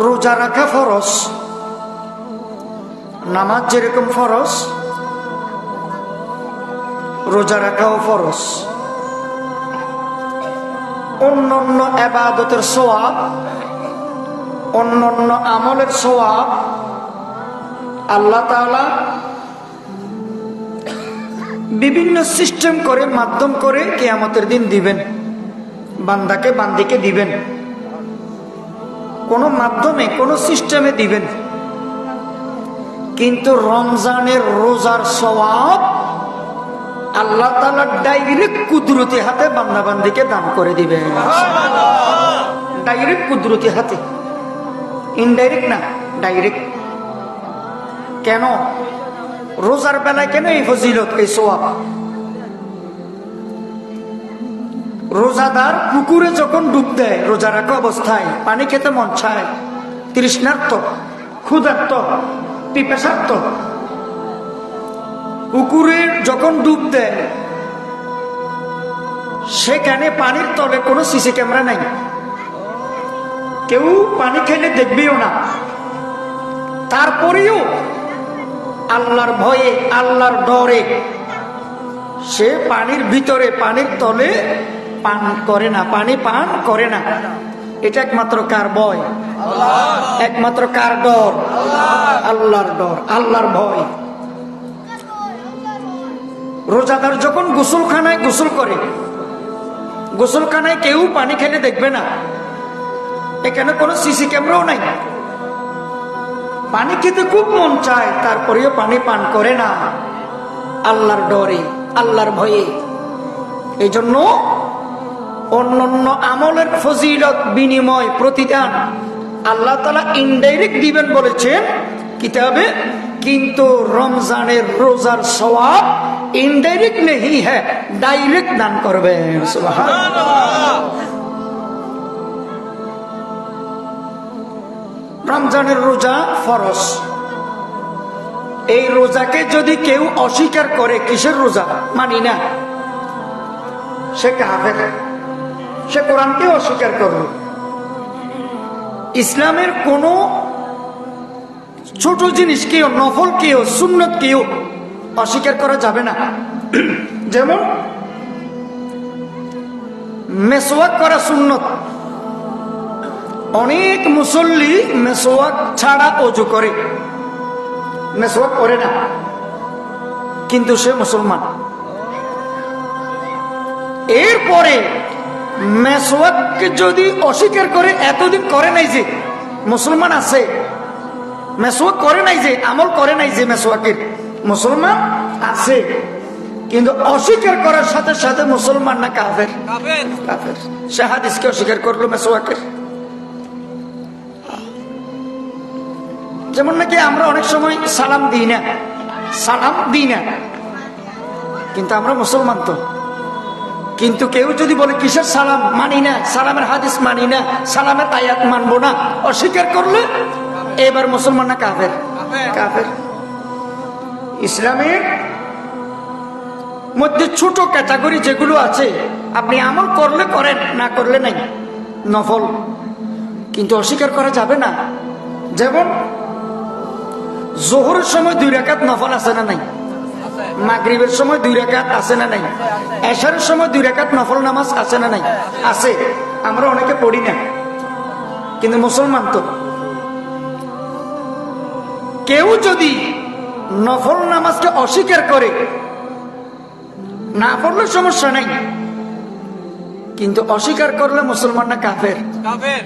রোজা রাখা ফরজ, নামাজ যেরকম ফরজ রোজা রাখাও ফরজ। অন্যান্য ইবাদতের সওয়াব, অন্যান্য আমলের সওয়াব আল্লাহ তাআলা বিভিন্ন সিস্টেম করে, মাধ্যম করে কিয়ামতের দিন দিবেন, বান্দাকে বান্দিকে দিবেন, কোন মাধ্যমে কোন সিস্টেমে দিবেন। কিন্তু রমজানের রোজার সওয়াব আল্লাহ তাআলা ডাইরেক্ট কুদরতি হাতে বান্দা বান্দিকে দান করে দিবেন। ডাইরেক্ট কুদরতি হাতে, ইনডাইরেক্ট না, ডাইরেক্ট। কেন রোজার বেলায় কেন এই ফজিলত, এই সওয়াব? রোজাদার পুকুরে যখন ডুব দেয় রোজা রাখা অবস্থায়, পানি খেতে মন চায়, তৃষ্ণার্ত, ক্ষুধার্ত, পিপাসার্ত, পুকুরে যখন ডুব দেয় সেখানে পানির তলে কোনো সিসি ক্যামেরা নাই, কেউ পানি খেলে দেখবেও না। তারপরেও আল্লাহর ভয়ে, আল্লাহর ডরে সে পানির ভিতরে, পানির তলে পান করে না, পানি পান করে না। এটা একমাত্র কার ভয়? একমাত্র কার ডর? আল্লাহর ডর, আল্লাহর ভয়। রোজাদার যখন গোসলখানায় গোসল করে, গোসলখানায় কেউ পানি খেলে দেখবে না, এখানে কোনো সিসি ক্যামেরাও নাই, পানি খেতে খুব মন চায়, তারপরেও পানি পান করে না, আল্লাহর ডরে, আল্লাহর ভয়ে। এই জন্য অন্যান্য আমলের ফজিলত, বিনিময়, প্রতিদান আল্লাহ তাআলা ইনডাইরেক্ট দিবেন বলেছেন কিতাবে, কিন্তু রমজানের রোজার সওয়াব ইনডাইরেক্ট নেই, হ্যাঁ ডাইরেক্ট দান করবেন। সুবহানাল্লাহ। রমজানের রোজা ফরজ। এই রোজাকে যদি কেউ অস্বীকার করে, কিসের রোজা মানি না, সে কাফের, সে কোরআনকে অস্বীকার করবে। ইসলামের কোন ছোট জিনিস কেউ, নফল কেউ, সুন্নত কেউ অস্বীকার করা যাবে না। যেমন মেসওয়াক করা সুন্নত। অনেক মুসল্লি মেসওয়াক ছাড়া ওযু করে, মেসওয়াক করে না, কিন্তু সে মুসলমান। এরপরে মেসওয়াককে যদি অস্বীকার করে, এতদিন করে নাই যে মুসলমান আছে, মেসওয়াক করে নাই যে, আমল করে নাই যে মেসওয়াকের, মুসলমান আছে, কিন্তু অস্বীকার করার সাথে সাথে মুসলমান না কাফের? কাফের। সে হাদিসকে অস্বীকার করলো মেসওয়াকের। যেমন নাকি আমরা অনেক সময় সালাম দিই না, সালাম দিই না, কিন্তু আমরা মুসলমান তো। কিন্তু কেউ যদি বলে কিসের সালাম, মানি না, সালামের হাদিস মানি না, সালামের আয়াত মানবো না, অস্বীকার করলে এবার মুসলমান না কাফের? কাফের। ইসলামের মধ্যে ছোট ক্যাটাগরি যেগুলো আছে, আপনি আমল করলে করেন, না করলে নাই, নফল, কিন্তু অস্বীকার করা যাবে না। যেমন জোহরের সময় 2 রাকাত নফল আছে না নাই? মাগরিবের সময় 2 রাকাত আছে না নাই? এশারের সময় 2 রাকাত নফল নামাজ আছে না নাই? আছে। আমরা অনেকে পড়ি না, কিন্তু মুসলমান তো। কেউ যদি নফল নামাজকে অস্বীকার করে, না পড়লে সমস্যা নাই, কিন্তু অস্বীকার করলে মুসলমান না কাফের? কাফের।